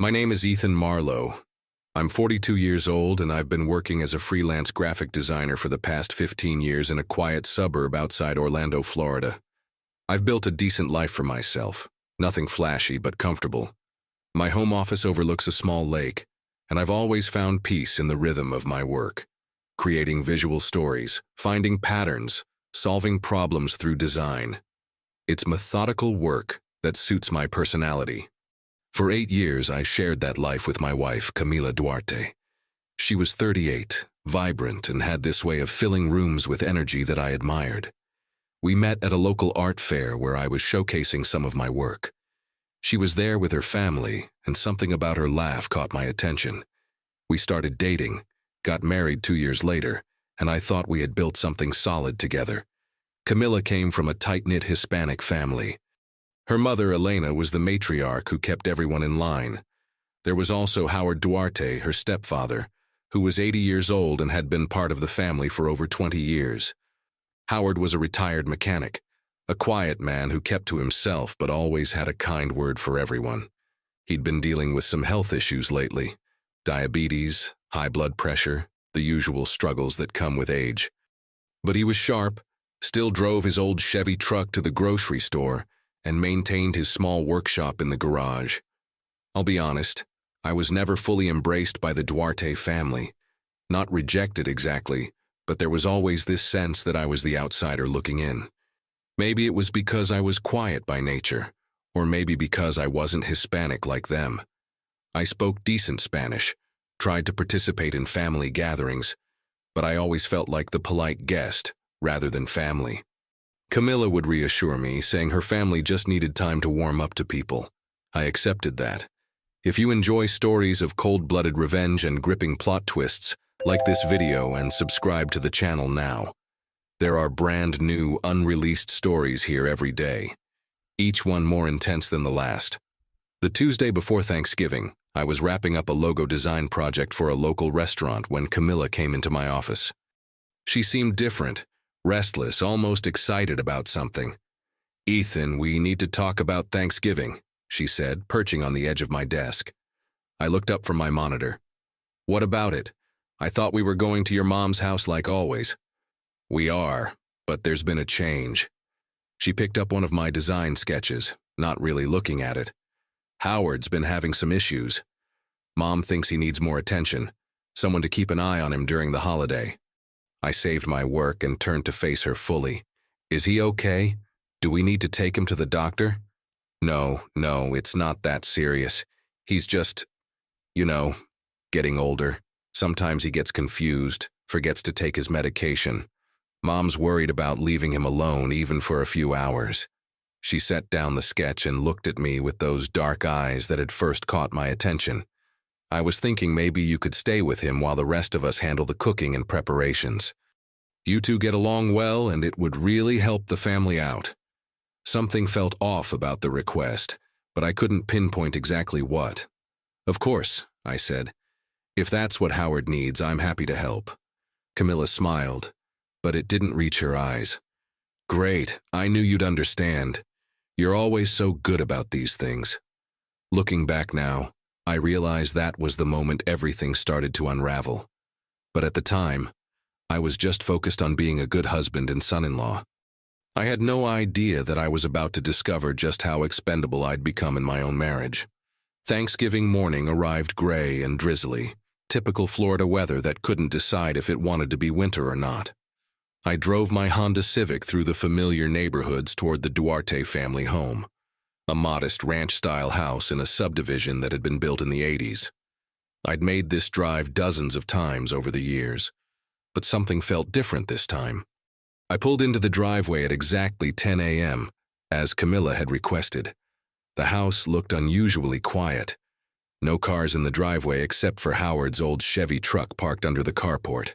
My name is Ethan Marlowe. I'm 42 years old and I've been working as a freelance graphic designer for the past 15 years in a quiet suburb outside Orlando, Florida. I've built a decent life for myself, nothing flashy but comfortable. My home office overlooks a small lake, and I've always found peace in the rhythm of my work, creating visual stories, finding patterns, solving problems through design. It's methodical work that suits my personality. For 8 years, I shared that life with my wife, Camila Duarte. She was 38, vibrant, and had this way of filling rooms with energy that I admired. We met at a local art fair where I was showcasing some of my work. She was there with her family, and something about her laugh caught my attention. We started dating, got married 2 years later, and I thought we had built something solid together. Camila came from a tight-knit Hispanic family. Her mother, Elena, was the matriarch who kept everyone in line. There was also Howard Duarte, her stepfather, who was 80 years old and had been part of the family for over 20 years. Howard was a retired mechanic, a quiet man who kept to himself but always had a kind word for everyone. He'd been dealing with some health issues lately: diabetes, high blood pressure, the usual struggles that come with age. But he was sharp, still drove his old Chevy truck to the grocery store, and maintained his small workshop in the garage. I'll be honest, I was never fully embraced by the Duarte family. Not rejected exactly, but there was always this sense that I was the outsider looking in. Maybe it was because I was quiet by nature, or maybe because I wasn't Hispanic like them. I spoke decent Spanish, tried to participate in family gatherings, but I always felt like the polite guest rather than family. Camila would reassure me, saying her family just needed time to warm up to people. I accepted that. If you enjoy stories of cold-blooded revenge and gripping plot twists, like this video and subscribe to the channel now. There are brand new, unreleased stories here every day, each one more intense than the last. The Tuesday before Thanksgiving, I was wrapping up a logo design project for a local restaurant when Camila came into my office. She seemed different, restless, almost excited about something. "Ethan, we need to talk about Thanksgiving," she said, perching on the edge of my desk. I looked up from my monitor. "What about it? I thought we were going to your mom's house like always." "We are, but there's been a change." She picked up one of my design sketches, not really looking at it. "Howard's been having some issues. Mom thinks he needs more attention, someone to keep an eye on him during the holiday." I saved my work and turned to face her fully. "Is he okay? Do we need to take him to the doctor?" No, it's not that serious. He's just, getting older. Sometimes he gets confused, forgets to take his medication. Mom's worried about leaving him alone even for a few hours." She set down the sketch and looked at me with those dark eyes that had first caught my attention. "I was thinking maybe you could stay with him while the rest of us handle the cooking and preparations. You two get along well, and it would really help the family out." Something felt off about the request, but I couldn't pinpoint exactly what. "Of course," I said. "If that's what Howard needs, I'm happy to help." Camila smiled, but it didn't reach her eyes. "Great, I knew you'd understand. You're always so good about these things." Looking back now, I realized that was the moment everything started to unravel. But at the time, I was just focused on being a good husband and son-in-law. I had no idea that I was about to discover just how expendable I'd become in my own marriage. Thanksgiving morning arrived gray and drizzly, typical Florida weather that couldn't decide if it wanted to be winter or not. I drove my Honda Civic through the familiar neighborhoods toward the Duarte family home, a modest ranch-style house in a subdivision that had been built in the 80s. I'd made this drive dozens of times over the years, but something felt different this time. I pulled into the driveway at exactly 10 a.m., as Camila had requested. The house looked unusually quiet. No cars in the driveway except for Howard's old Chevy truck parked under the carport.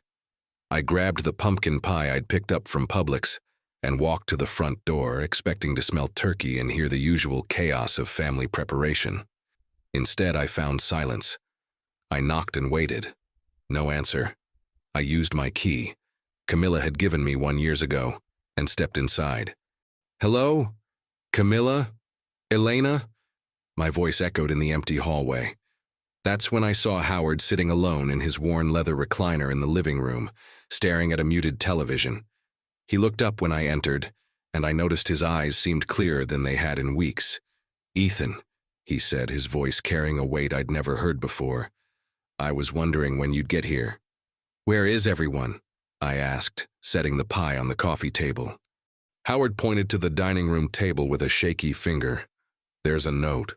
I grabbed the pumpkin pie I'd picked up from Publix and walked to the front door, expecting to smell turkey and hear the usual chaos of family preparation. Instead, I found silence. I knocked and waited. No answer. I used my key. Camila had given me one years ago, and stepped inside. "Hello? Camila? Elena?" My voice echoed in the empty hallway. That's when I saw Howard sitting alone in his worn leather recliner in the living room, staring at a muted television. He looked up when I entered, and I noticed his eyes seemed clearer than they had in weeks. "Ethan," he said, his voice carrying a weight I'd never heard before. "I was wondering when you'd get here." "Where is everyone?" I asked, setting the pie on the coffee table. Howard pointed to the dining room table with a shaky finger. "There's a note."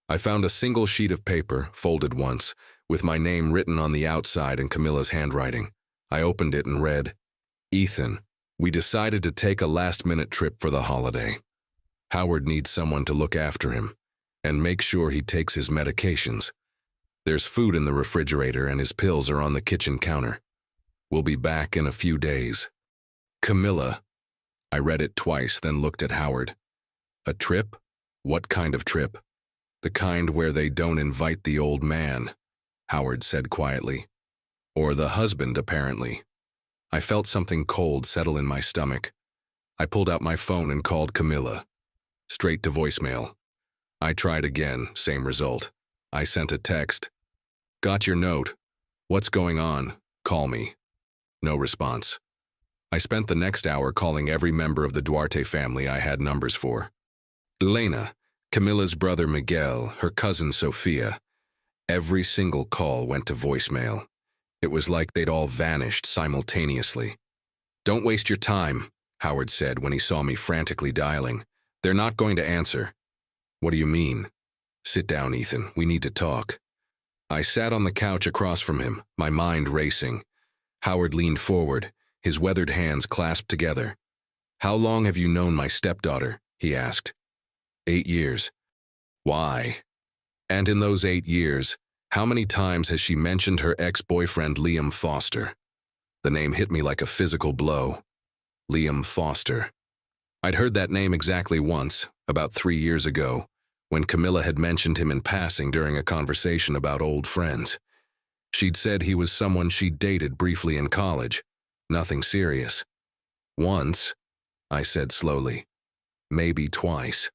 I found a single sheet of paper, folded once, with my name written on the outside in Camilla's handwriting. I opened it and read, "Ethan, we decided to take a last-minute trip for the holiday. Howard needs someone to look after him and make sure he takes his medications. There's food in the refrigerator and his pills are on the kitchen counter. We'll be back in a few days. Camilla." I read it twice, then looked at Howard. "A trip? What kind of trip?" "The kind where they don't invite the old man," Howard said quietly. "Or the husband, apparently." I felt something cold settle in my stomach. I pulled out my phone and called Camilla. Straight to voicemail. I tried again, same result. I sent a text. "Got your note. What's going on? Call me." No response. I spent the next hour calling every member of the Duarte family I had numbers for. Elena, Camilla's brother Miguel, her cousin Sophia. Every single call went to voicemail. It was like they'd all vanished simultaneously. "Don't waste your time," Howard said when he saw me frantically dialing. "They're not going to answer." "What do you mean?" "Sit down, Ethan. We need to talk." I sat on the couch across from him, my mind racing. Howard leaned forward, his weathered hands clasped together. "How long have you known my stepdaughter?" he asked. 8 years. "Why? And in those 8 years, how many times has she mentioned her ex-boyfriend Liam Foster?" The name hit me like a physical blow. Liam Foster. I'd heard that name exactly once, about 3 years ago, when Camilla had mentioned him in passing during a conversation about old friends. She'd said he was someone she'd dated briefly in college. Nothing serious. "Once," I said slowly. "Maybe twice."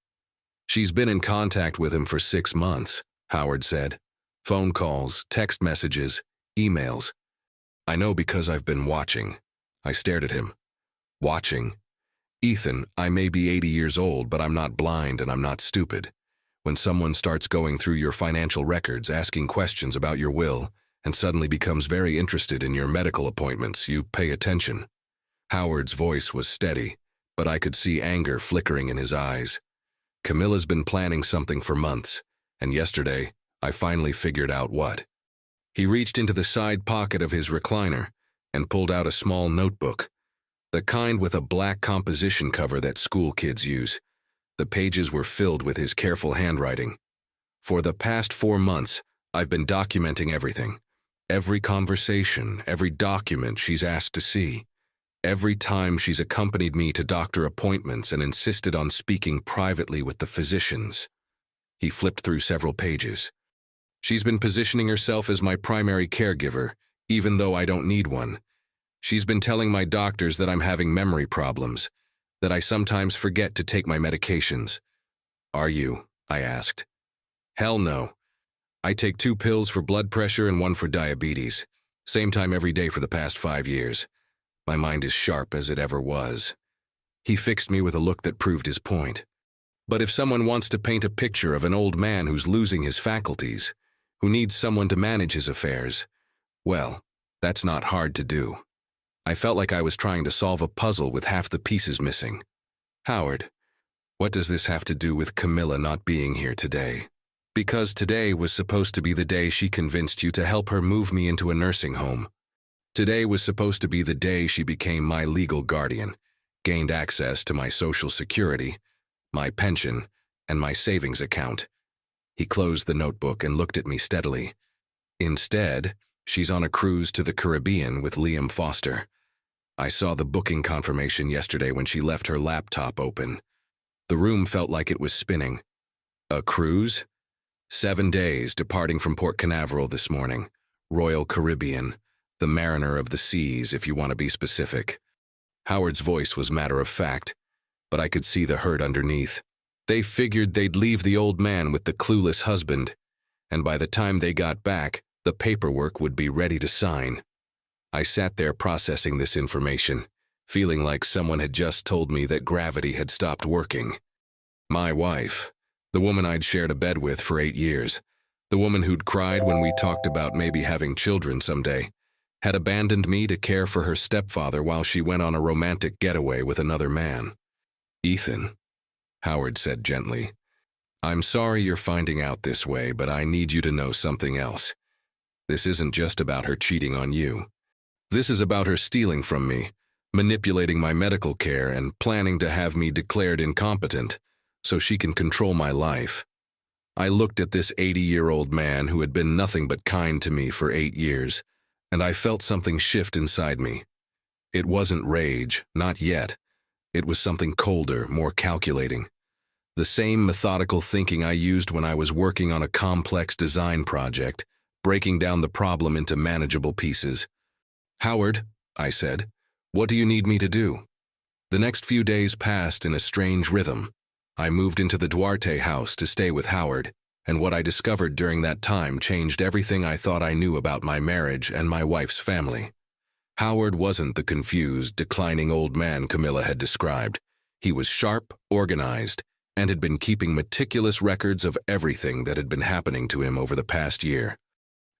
"She's been in contact with him for 6 months, Howard said. "Phone calls, text messages, emails." "I know because I've been watching." I stared at him. "Watching? Ethan, I may be 80 years old, but I'm not blind and I'm not stupid. When someone starts going through your financial records, asking questions about your will, and suddenly becomes very interested in your medical appointments, you pay attention." Howard's voice was steady, but I could see anger flickering in his eyes. "Camilla's been planning something for months, and yesterday, I finally figured out what." He reached into the side pocket of his recliner and pulled out a small notebook, the kind with a black composition cover that school kids use. The pages were filled with his careful handwriting. "For the past 4 months, I've been documenting everything. Every conversation, every document she's asked to see. Every time she's accompanied me to doctor appointments and insisted on speaking privately with the physicians." He flipped through several pages. "She's been positioning herself as my primary caregiver, even though I don't need one. She's been telling my doctors that I'm having memory problems, that I sometimes forget to take my medications." "Are you?" I asked. "Hell no. I take 2 pills for blood pressure and 1 for diabetes. Same time every day for the past 5 years. My mind is sharp as it ever was." He fixed me with a look that proved his point. "But if someone wants to paint a picture of an old man who's losing his faculties, who needs someone to manage his affairs, well, that's not hard to do." I felt like I was trying to solve a puzzle with half the pieces missing. "Howard, what does this have to do with Camilla not being here today?" "Because today was supposed to be the day she convinced you to help her move me into a nursing home. Today was supposed to be the day she became my legal guardian, gained access to my Social Security, my pension, and my savings account." He closed the notebook and looked at me steadily. "Instead, she's on a cruise to the Caribbean with Liam Foster. I saw the booking confirmation yesterday when she left her laptop open. The room felt like it was spinning. A cruise? 7 days, departing from Port Canaveral this morning. Royal Caribbean. The Mariner of the Seas, if you want to be specific." Howard's voice was matter of fact, but I could see the hurt underneath. "They figured they'd leave the old man with the clueless husband. and by the time they got back, the paperwork would be ready to sign. I sat there processing this information, feeling like someone had just told me that gravity had stopped working. My wife, the woman I'd shared a bed with for 8 years, the woman who'd cried when we talked about maybe having children someday, had abandoned me to care for her stepfather while she went on a romantic getaway with another man. "Ethan," Howard said gently, "I'm sorry you're finding out this way, but I need you to know something else. This isn't just about her cheating on you. This is about her stealing from me, manipulating my medical care, and planning to have me declared incompetent so she can control my life." I looked at this 80-year-old man who had been nothing but kind to me for 8 years, and I felt something shift inside me. It wasn't rage, not yet. It was something colder, more calculating. The same methodical thinking I used when I was working on a complex design project, breaking down the problem into manageable pieces. "Howard," I said, "what do you need me to do?" The next few days passed in a strange rhythm. I moved into the Duarte house to stay with Howard, and what I discovered during that time changed everything I thought I knew about my marriage and my wife's family. Howard wasn't the confused, declining old man Camilla had described. He was sharp, organized, and had been keeping meticulous records of everything that had been happening to him over the past year.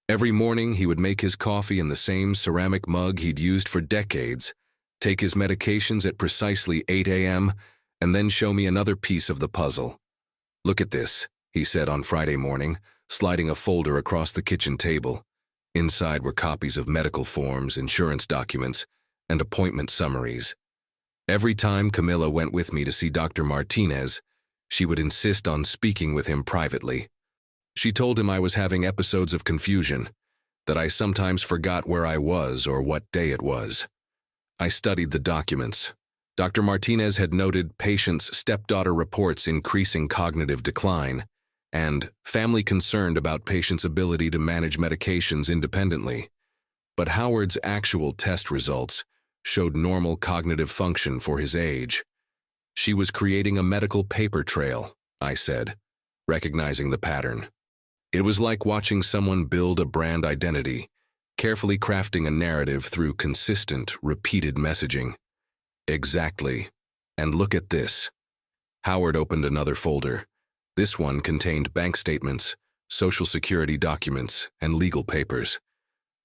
Every morning he would make his coffee in the same ceramic mug he'd used for decades, take his medications at precisely 8 a.m., and then show me another piece of the puzzle. "Look at this," he said on Friday morning, sliding a folder across the kitchen table. Inside were copies of medical forms, insurance documents, and appointment summaries. Every time Camilla went with me to see Dr. Martinez, she would insist on speaking with him privately. She told him I was having episodes of confusion, that I sometimes forgot where I was or what day it was. I studied the documents. Dr. Martinez had noted patient's stepdaughter reports increasing cognitive decline, and family concerned about patient's ability to manage medications independently. But Howard's actual test results showed normal cognitive function for his age. "She was creating a medical paper trail," I said, recognizing the pattern. It was like watching someone build a brand identity, carefully crafting a narrative through consistent, repeated messaging. "Exactly. And look at this." Howard opened another folder. This one contained bank statements, Social Security documents, and legal papers.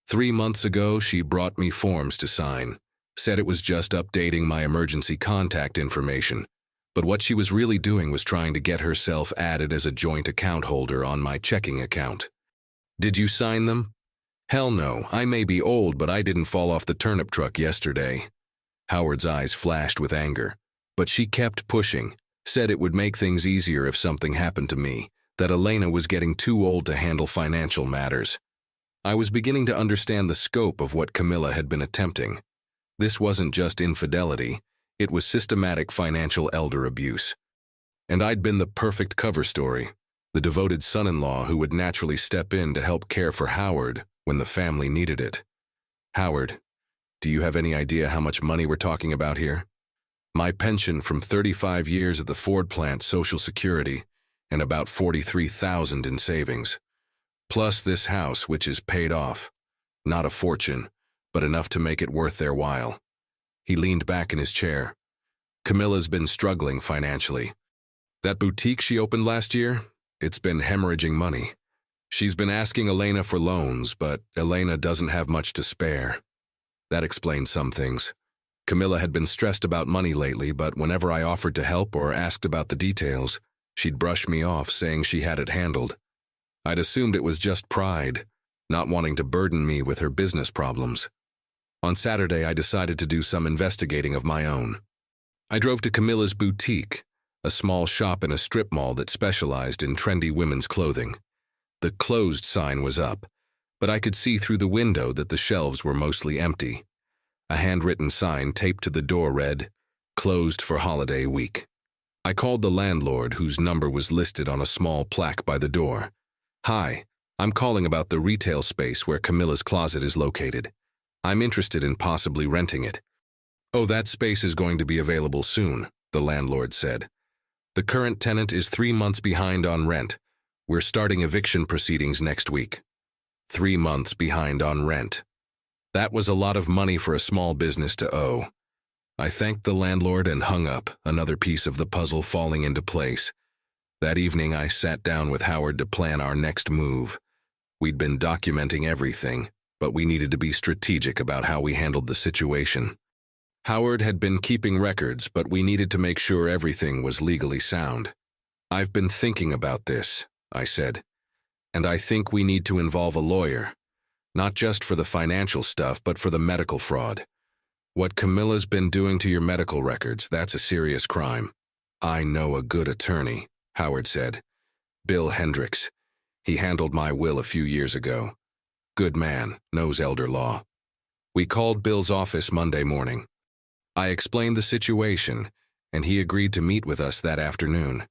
3 months ago, she brought me forms to sign, said it was just updating my emergency contact information, but what she was really doing was trying to get herself added as a joint account holder on my checking account. "Did you sign them?" "Hell no. I may be old, but I didn't fall off the turnip truck yesterday." Howard's eyes flashed with anger, but she kept pushing, said it would make things easier if something happened to me, that Elena was getting too old to handle financial matters. I was beginning to understand the scope of what Camilla had been attempting. This wasn't just infidelity, it was systematic financial elder abuse. And I'd been the perfect cover story, the devoted son-in-law who would naturally step in to help care for Howard when the family needed it. "Howard, do you have any idea how much money we're talking about here? My pension from 35 years at the Ford plant, Social Security, and about $43,000 in savings. Plus this house, which is paid off. Not a fortune, but enough to make it worth their while." He leaned back in his chair. "Camilla's been struggling financially. That boutique she opened last year, it's been hemorrhaging money. She's been asking Elena for loans, but Elena doesn't have much to spare." That explained some things. Camilla had been stressed about money lately, but whenever I offered to help or asked about the details, she'd brush me off, saying she had it handled. I'd assumed it was just pride, not wanting to burden me with her business problems. On Saturday, I decided to do some investigating of my own. I drove to Camilla's boutique, a small shop in a strip mall that specialized in trendy women's clothing. The closed sign was up, but I could see through the window that the shelves were mostly empty. A handwritten sign taped to the door read, "Closed for holiday week." I called the landlord, whose number was listed on a small plaque by the door. "Hi, I'm calling about the retail space where Camilla's closet is located. I'm interested in possibly renting it." "Oh, that space is going to be available soon," the landlord said. "The current tenant is 3 months behind on rent, We're starting eviction proceedings next week. 3 months behind on rent. That was a lot of money for a small business to owe. I thanked the landlord and hung up, another piece of the puzzle falling into place. That evening I sat down with Howard to plan our next move. We'd been documenting everything, but we needed to be strategic about how we handled the situation. Howard had been keeping records, but we needed to make sure everything was legally sound. "I've been thinking about this," I said, "and I think we need to involve a lawyer, not just for the financial stuff, but for the medical fraud. What Camilla's been doing to your medical records, that's a serious crime." "I know a good attorney," Howard said. "Bill Hendricks. He handled my will a few years ago. Good man, knows elder law." We called Bill's office Monday morning. I explained the situation, and he agreed to meet with us that afternoon.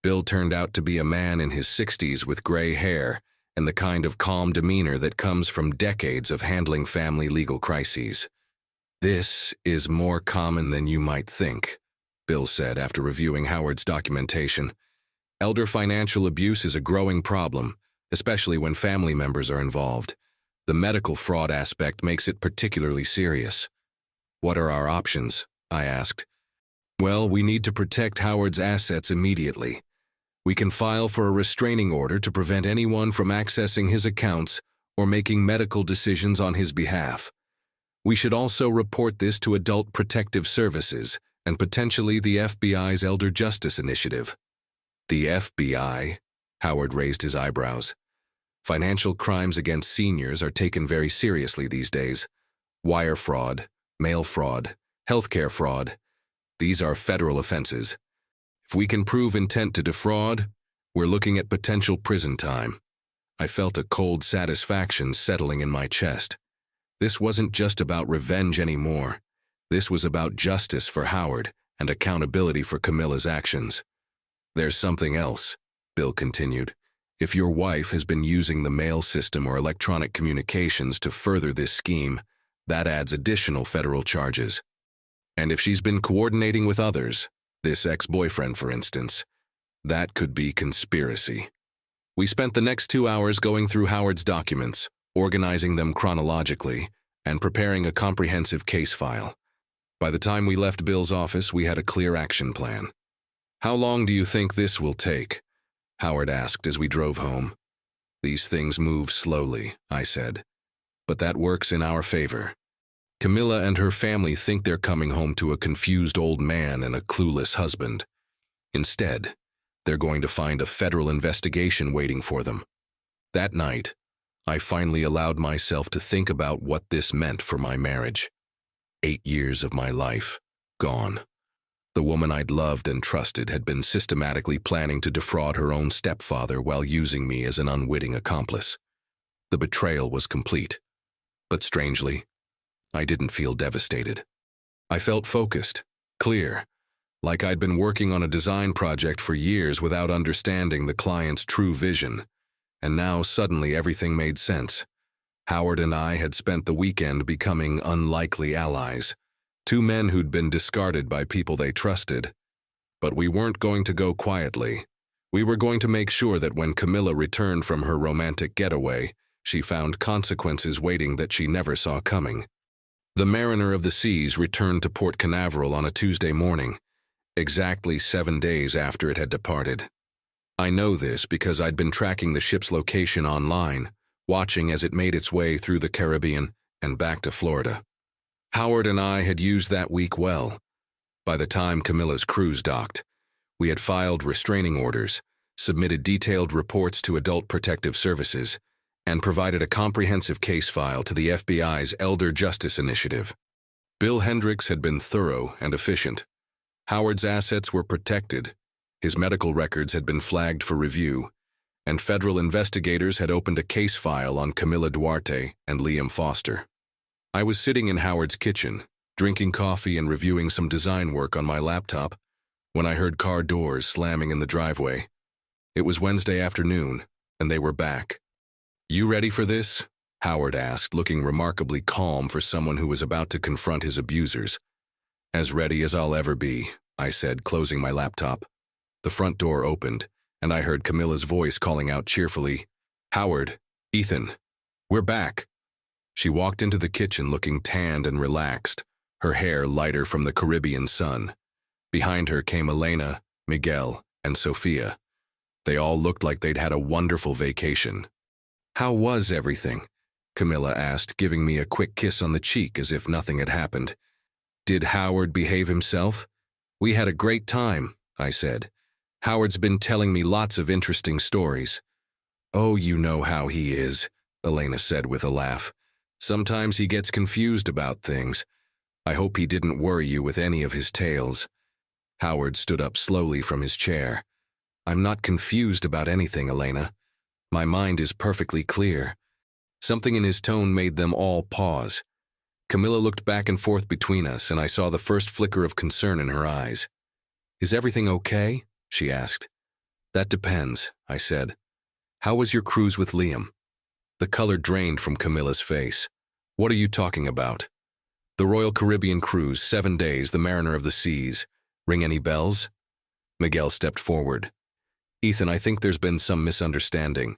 Bill turned out to be a man in his 60s with gray hair and the kind of calm demeanor that comes from decades of handling family legal crises. "This is more common than you might think," Bill said after reviewing Howard's documentation. "Elder financial abuse is a growing problem, especially when family members are involved. The medical fraud aspect makes it particularly serious." "What are our options?" I asked. "Well, we need to protect Howard's assets immediately. We can file for a restraining order to prevent anyone from accessing his accounts or making medical decisions on his behalf. We should also report this to Adult Protective Services and potentially the FBI's Elder Justice Initiative." "The FBI?" Howard raised his eyebrows. "Financial crimes against seniors are taken very seriously these days. Wire fraud, mail fraud, healthcare fraud. These are federal offenses. If we can prove intent to defraud, we're looking at potential prison time." I felt a cold satisfaction settling in my chest. This wasn't just about revenge anymore. This was about justice for Howard and accountability for Camilla's actions. "There's something else," Bill continued. "If your wife has been using the mail system or electronic communications to further this scheme, that adds additional federal charges. And if she's been coordinating with others, this ex-boyfriend for instance, that could be conspiracy." We spent the next 2 hours going through Howard's documents, organizing them chronologically, and preparing a comprehensive case file. By the time we left Bill's office, we had a clear action plan. "How long do you think this will take?" Howard asked as we drove home. "These things move slowly," I said, "but that works in our favor. Camilla and her family think they're coming home to a confused old man and a clueless husband. Instead, they're going to find a federal investigation waiting for them." That night, I finally allowed myself to think about what this meant for my marriage. 8 years of my life, gone. The woman I'd loved and trusted had been systematically planning to defraud her own stepfather while using me as an unwitting accomplice. The betrayal was complete. But strangely, I didn't feel devastated. I felt focused, clear, like I'd been working on a design project for years without understanding the client's true vision. And now suddenly everything made sense. Howard and I had spent the weekend becoming unlikely allies, 2 men who'd been discarded by people they trusted. But we weren't going to go quietly. We were going to make sure that when Camilla returned from her romantic getaway, she found consequences waiting that she never saw coming. The Mariner of the Seas returned to Port Canaveral on a Tuesday morning, exactly 7 days after it had departed. I know this because I'd been tracking the ship's location online, watching as it made its way through the Caribbean and back to Florida. Howard and I had used that week well. By the time Camilla's cruise docked, we had filed restraining orders, submitted detailed reports to Adult Protective Services, and provided a comprehensive case file to the FBI's Elder Justice Initiative. Bill Hendricks had been thorough and efficient. Howard's assets were protected, his medical records had been flagged for review, and federal investigators had opened a case file on Camilla Duarte and Liam Foster. I was sitting in Howard's kitchen, drinking coffee and reviewing some design work on my laptop, when I heard car doors slamming in the driveway. It was Wednesday afternoon, and they were back. "You ready for this?" Howard asked, looking remarkably calm for someone who was about to confront his abusers. "As ready as I'll ever be," I said, closing my laptop. The front door opened, and I heard Camilla's voice calling out cheerfully, "Howard, Ethan, we're back." She walked into the kitchen looking tanned and relaxed, her hair lighter from the Caribbean sun. Behind her came Elena, Miguel, and Sophia. They all looked like they'd had a wonderful vacation. "How was everything?" Camilla asked, giving me a quick kiss on the cheek as if nothing had happened. "Did Howard behave himself?" "We had a great time," I said. "Howard's been telling me lots of interesting stories." "Oh, you know how he is," Elena said with a laugh. "Sometimes he gets confused about things. I hope he didn't worry you with any of his tales." Howard stood up slowly from his chair. "I'm not confused about anything, Elena. My mind is perfectly clear." Something in his tone made them all pause. Camilla looked back and forth between us, and I saw the first flicker of concern in her eyes. "Is everything okay?" she asked. "That depends," I said. "How was your cruise with Liam?" The color drained from Camilla's face. "What are you talking about?" "The Royal Caribbean cruise, 7 days, the Mariner of the Seas. Ring any bells?" Miguel stepped forward. "Ethan, I think there's been some misunderstanding."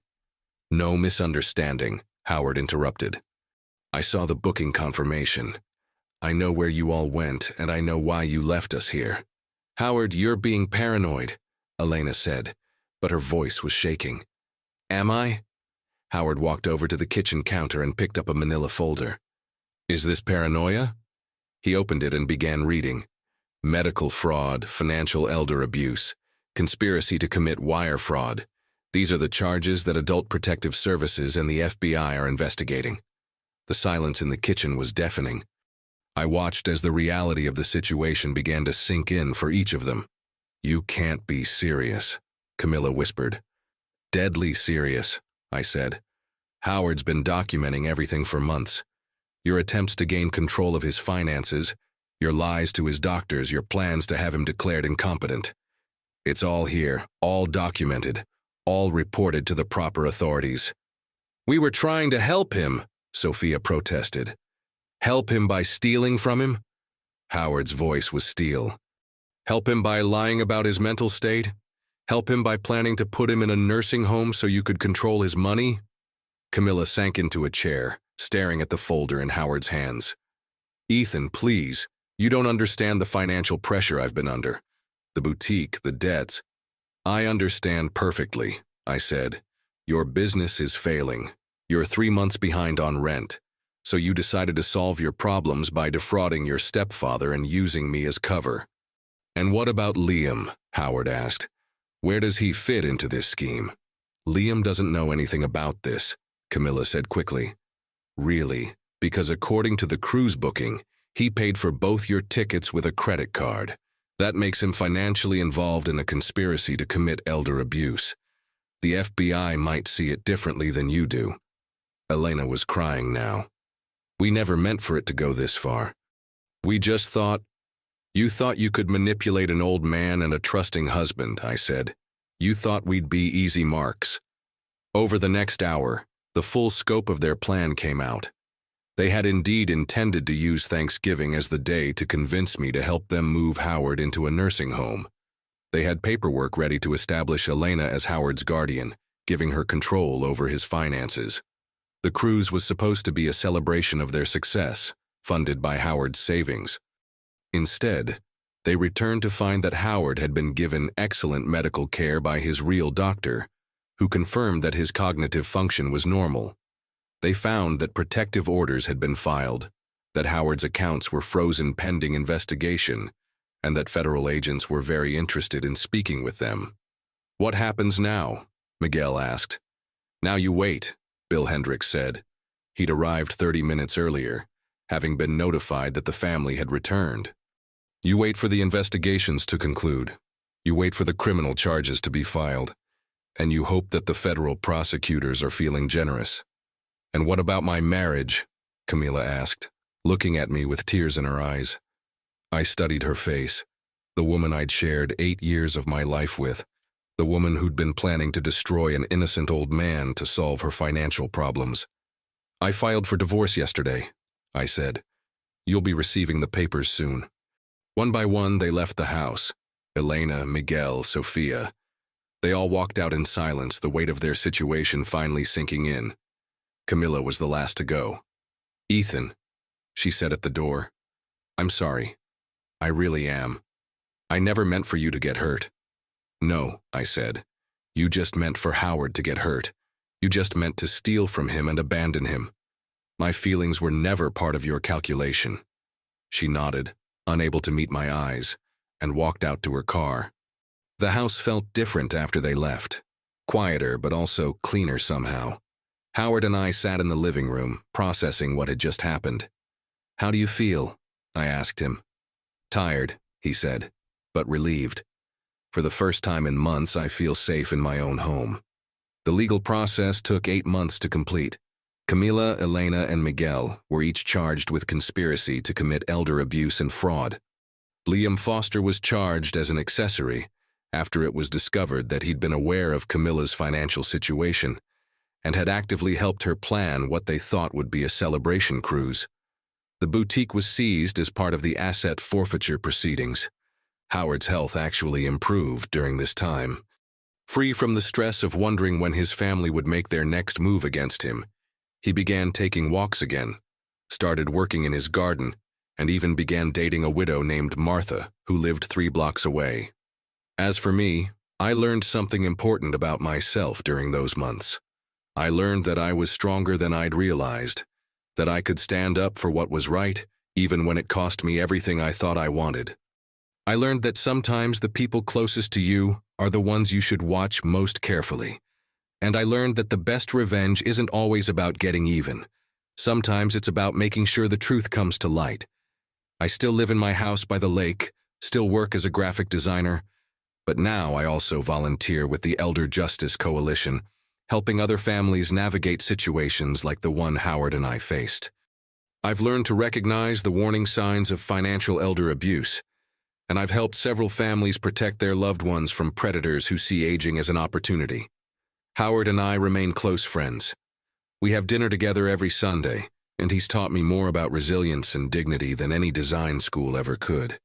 "No misunderstanding," Howard interrupted. "I saw the booking confirmation. I know where you all went, and I know why you left us here." "Howard, you're being paranoid," Elena said, but her voice was shaking. "Am I?" Howard walked over to the kitchen counter and picked up a manila folder. "Is this paranoia?" He opened it and began reading. "Medical fraud, financial elder abuse, conspiracy to commit wire fraud. These are the charges that Adult Protective Services and the FBI are investigating." The silence in the kitchen was deafening. I watched as the reality of the situation began to sink in for each of them. "You can't be serious," Camilla whispered. "Deadly serious," I said. "Howard's been documenting everything for months. Your attempts to gain control of his finances, your lies to his doctors, your plans to have him declared incompetent. It's all here, all documented, all reported to the proper authorities." "We were trying to help him," Sophia protested. "Help him by stealing from him?" Howard's voice was steel. "Help him by lying about his mental state? Help him by planning to put him in a nursing home so you could control his money?" Camilla sank into a chair, staring at the folder in Howard's hands. "Ethan, please, you don't understand the financial pressure I've been under. The boutique, the debts." "I understand perfectly," I said. "Your business is failing. You're 3 months behind on rent. So you decided to solve your problems by defrauding your stepfather and using me as cover." "And what about Liam?" Howard asked. "Where does he fit into this scheme?" "Liam doesn't know anything about this," Camilla said quickly. "Really, because according to the cruise booking, he paid for both your tickets with a credit card. That makes him financially involved in a conspiracy to commit elder abuse. The FBI might see it differently than you do." Elena was crying now. "We never meant for it to go this far. We just thought—" "You thought you could manipulate an old man and a trusting husband," I said. "You thought we'd be easy marks." Over the next hour, the full scope of their plan came out. They had indeed intended to use Thanksgiving as the day to convince me to help them move Howard into a nursing home. They had paperwork ready to establish Elena as Howard's guardian, giving her control over his finances. The cruise was supposed to be a celebration of their success, funded by Howard's savings. Instead, they returned to find that Howard had been given excellent medical care by his real doctor, who confirmed that his cognitive function was normal. They found that protective orders had been filed, that Howard's accounts were frozen pending investigation, and that federal agents were very interested in speaking with them. "What happens now?" Miguel asked. "Now you wait," Bill Hendricks said. He'd arrived 30 minutes earlier, having been notified that the family had returned. "You wait for the investigations to conclude. You wait for the criminal charges to be filed. And you hope that the federal prosecutors are feeling generous." "And what about my marriage?" Camilla asked, looking at me with tears in her eyes. I studied her face, the woman I'd shared 8 years of my life with, the woman who'd been planning to destroy an innocent old man to solve her financial problems. "I filed for divorce yesterday," I said. "You'll be receiving the papers soon." One by one, they left the house. Elena, Miguel, Sophia. They all walked out in silence, the weight of their situation finally sinking in. Camilla was the last to go. "Ethan," she said at the door, "I'm sorry. I really am. I never meant for you to get hurt." "No," I said. "You just meant for Howard to get hurt. You just meant to steal from him and abandon him. My feelings were never part of your calculation." She nodded, unable to meet my eyes, and walked out to her car. The house felt different after they left. Quieter, but also cleaner somehow. Howard and I sat in the living room, processing what had just happened. "How do you feel?" I asked him. "Tired," he said, "but relieved. For the first time in months, I feel safe in my own home." The legal process took 8 months to complete. Camila, Elena, and Miguel were each charged with conspiracy to commit elder abuse and fraud. Liam Foster was charged as an accessory after it was discovered that he'd been aware of Camilla's financial situation and had actively helped her plan what they thought would be a celebration cruise. The boutique was seized as part of the asset forfeiture proceedings. Howard's health actually improved during this time. Free from the stress of wondering when his family would make their next move against him, he began taking walks again, started working in his garden, and even began dating a widow named Martha, who lived 3 blocks away. As for me, I learned something important about myself during those months. I learned that I was stronger than I'd realized, that I could stand up for what was right, even when it cost me everything I thought I wanted. I learned that sometimes the people closest to you are the ones you should watch most carefully. And I learned that the best revenge isn't always about getting even. Sometimes it's about making sure the truth comes to light. I still live in my house by the lake, still work as a graphic designer, but now I also volunteer with the Elder Justice Coalition, helping other families navigate situations like the one Howard and I faced. I've learned to recognize the warning signs of financial elder abuse, and I've helped several families protect their loved ones from predators who see aging as an opportunity. Howard and I remain close friends. We have dinner together every Sunday, and he's taught me more about resilience and dignity than any design school ever could.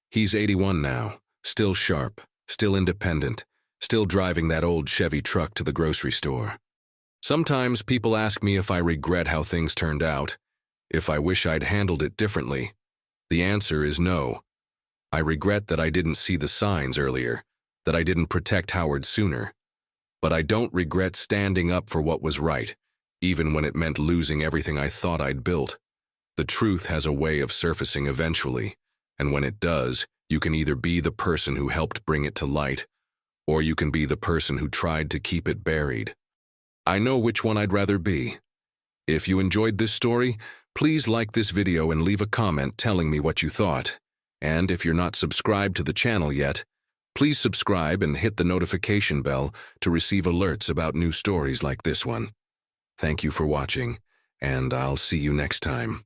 He's 81 now, still sharp, still independent, still driving that old Chevy truck to the grocery store. Sometimes people ask me if I regret how things turned out, if I wish I'd handled it differently. The answer is no. I regret that I didn't see the signs earlier, that I didn't protect Howard sooner. But I don't regret standing up for what was right, even when it meant losing everything I thought I'd built. The truth has a way of surfacing eventually, and when it does, you can either be the person who helped bring it to light, or you can be the person who tried to keep it buried. I know which one I'd rather be. If you enjoyed this story, please like this video and leave a comment telling me what you thought. And if you're not subscribed to the channel yet, please subscribe and hit the notification bell to receive alerts about new stories like this one. Thank you for watching, and I'll see you next time.